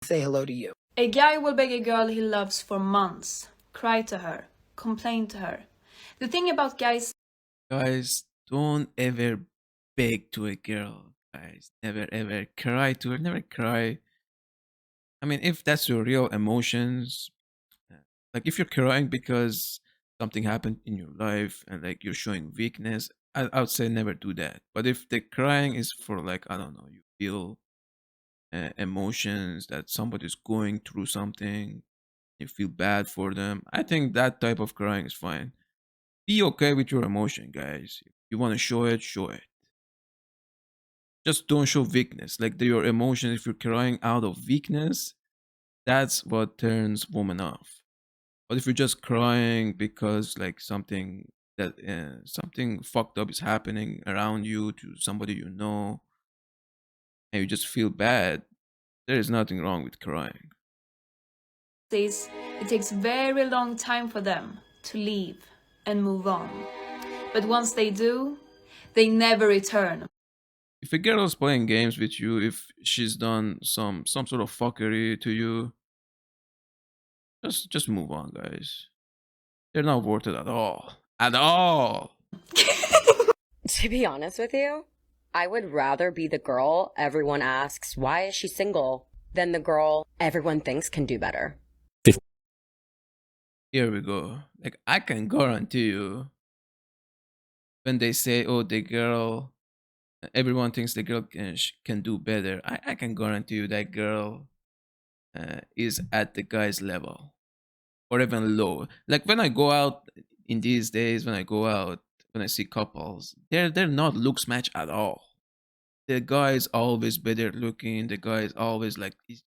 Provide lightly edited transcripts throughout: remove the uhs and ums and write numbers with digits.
say hello to you. A guy will beg a girl he loves for months, cry to her, complain to her. The thing about guys don't ever beg to a girl, guys. Never ever cry to her. Never cry. I mean, if that's your real emotions, uh, like if you're crying because something happened in your life and like you're showing weakness, I would say never do that. But if the crying is for like, I don't know, you feel emotions that somebody's going through something, you feel bad for them, I think that type of crying is fine. Be okay with your emotion, guys. If you want to show it, show it. Just don't show weakness. Like your emotion, if you're crying out of weakness, that's what turns women off. But if you're just crying because like something fucked up is happening around you to somebody you know, and you just feel bad, there is nothing wrong with crying. says it takes very long time for them to leave and move on. But once they do, they never return. If a girl is playing games with you, if she's done some sort of fuckery to you, just move on, guys. They're not worth it at all. At all. To be honest with you, I would rather be the girl everyone asks, why is she single, than the girl everyone thinks can do better. Here we go. Like, I can guarantee you, when they say, oh, the girl, everyone thinks the girl can do better, I can guarantee you that girl is at the guy's level or even low. Like, when I go out in these days, when I see couples, they're not looks match at all. The guy is always better looking. The guy is always like, he's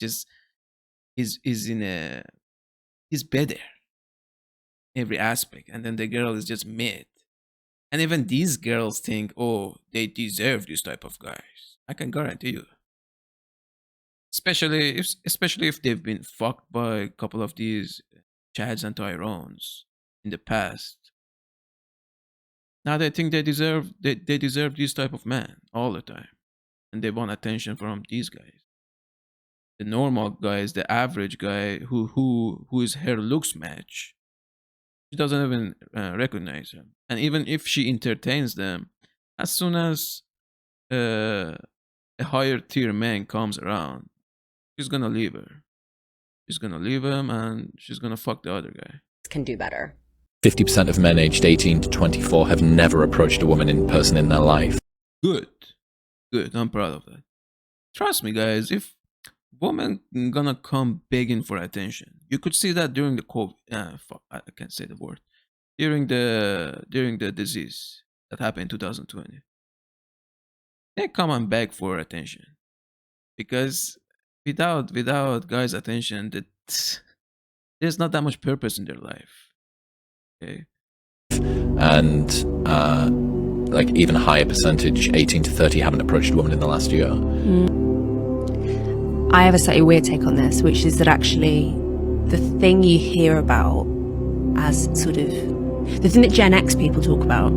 better every aspect, and then the girl is just mid. And even these girls think, oh, they deserve this type of guys. I can guarantee you. Especially if they've been fucked by a couple of these Chads and Tyrones in the past. Now they think they deserve this type of man all the time, and they want attention from these guys. The normal guys, the average guy who is her looks match, she doesn't even recognize him. And even if she entertains them, as soon as a higher tier man comes around, she's gonna leave her. She's gonna leave him and she's gonna fuck the other guy. Can do better. 50% of men aged 18 to 24 have never approached a woman in person in their life. Good. I'm proud of that. Trust me, guys. If women gonna come begging for attention, you could see that during the COVID. Fuck, I can't say the word. During the disease that happened in 2020, they come and beg for attention, because without guys' attention, that there's not that much purpose in their life. Okay. And like even a higher percentage, 18 to 30, haven't approached a woman in the last year. I have a slightly weird take on this, which is that actually the thing you hear about as sort of the thing that Gen X people talk about,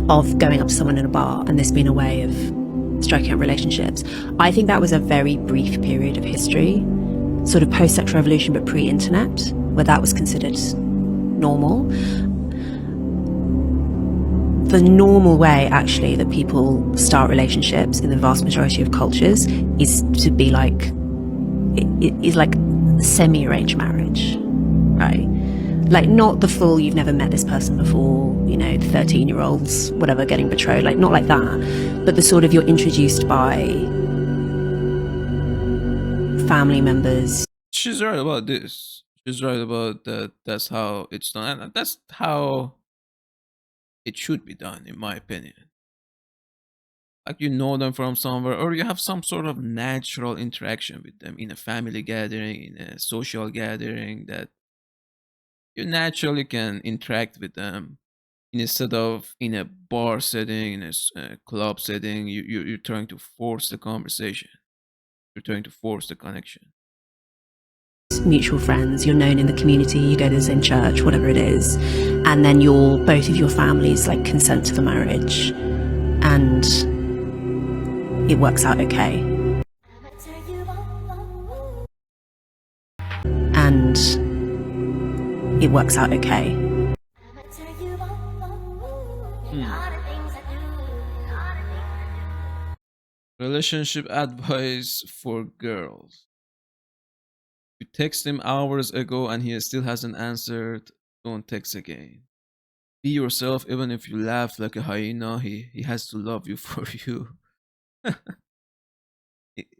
of going up to someone in a bar and this being a way of striking up relationships, I think that was a very brief period of history, sort of post-sexual revolution but pre-internet, where that was considered normal. The normal way actually that people start relationships in the vast majority of cultures is to be like, it is like semi-arranged marriage, right? Like not the full, you've never met this person before, you know, the 13-year-olds, whatever, getting betrothed, like not like that, but the sort of you're introduced by family members. She's right about this. She's right about that. That's how it's done. And that's how it should be done, in my opinion. Like you know them from somewhere, or you have some sort of natural interaction with them in a family gathering, in a social gathering, that you naturally can interact with them, instead of in a bar setting, in a club setting. You're trying to force the conversation. You're trying to force the connection. Mutual friends, you're known in the community, you go to the same church, whatever it is, and then both of your families like consent to the marriage, and it works out okay. and it works out okay. Relationship advice for girls. You text him hours ago and he still hasn't answered, don't text again. Be yourself even if you laugh like a hyena, he has to love you for you.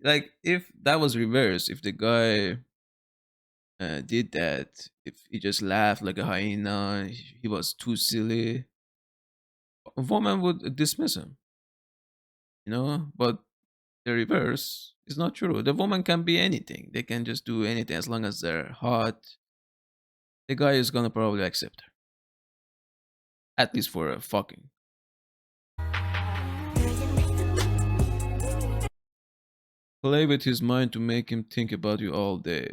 Like if that was reversed, if the guy did that, if he just laughed like a hyena, he was too silly, a woman would dismiss him, you know? But the reverse is not true. The woman can be anything. They can just do anything as long as they're hot. The guy is gonna probably accept her. At least for a fucking. Play with his mind to make him think about you all day.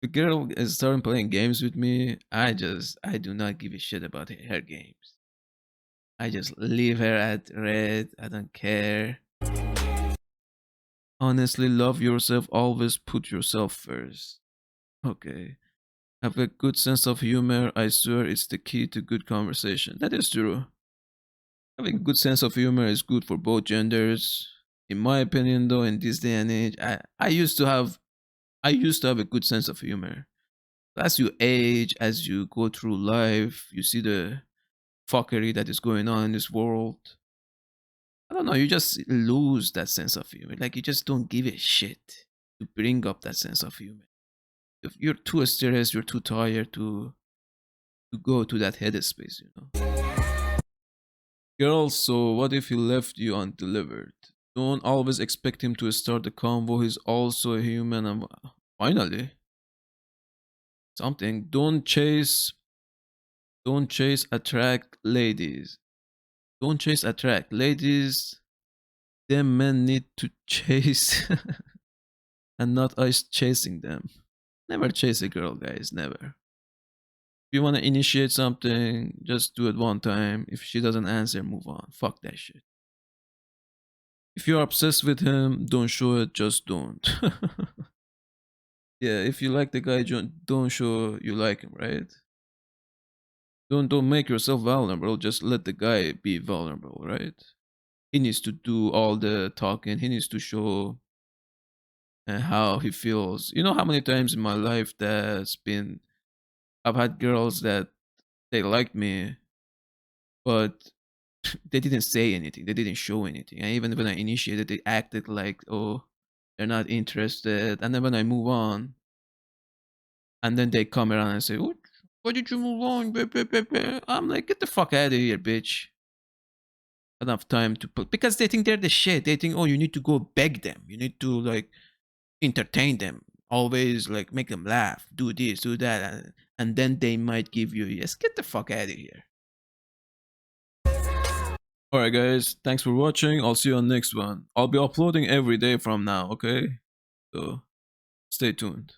The girl is starting playing games with me. I do not give a shit about her games. I just leave her at red. I don't care. Honestly, love yourself. Always put yourself first. Okay. Have a good sense of humor. I swear it's the key to good conversation. That is true. Having a good sense of humor is good for both genders. In my opinion, though, in this day and age, I used to have a good sense of humor. As you age, as you go through life, you see the fuckery that is going on in this world. I don't know, you just lose that sense of humor. Like you just don't give a shit to bring up that sense of humor. If you're too stressed, you're too tired to go to that headspace, you know. Girls, so what if he left you undelivered? Don't always expect him to start the convo. He's also a human. And finally, something. Don't chase, attract ladies. Don't chase, attract ladies. Them men need to chase and not us chasing them. Never chase a girl, guys. Never. If you want to initiate something, just do it one time. If she doesn't answer, move on. Fuck that shit. If you're obsessed with him, don't show it, just don't. Yeah, if you like the guy, don't show you like him, right? Don't make yourself vulnerable, just let the guy be vulnerable, right? He needs to do all the talking, he needs to show how he feels. You know how many times in my life I've had girls that they liked me, but they didn't say anything. They didn't show anything. And even when I initiated, they acted like, oh, they're not interested. And then when I move on, and then they come around and say, what? Why did you move on? I'm like, get the fuck out of here, bitch. I don't have time to put, because they think they're the shit. They think, oh, you need to go beg them. You need to like entertain them. Always like make them laugh. Do this, do that. And then they might give you, yes, get the fuck out of here. Alright guys, thanks for watching. I'll see you on next one. I'll be uploading every day from now, okay? So stay tuned.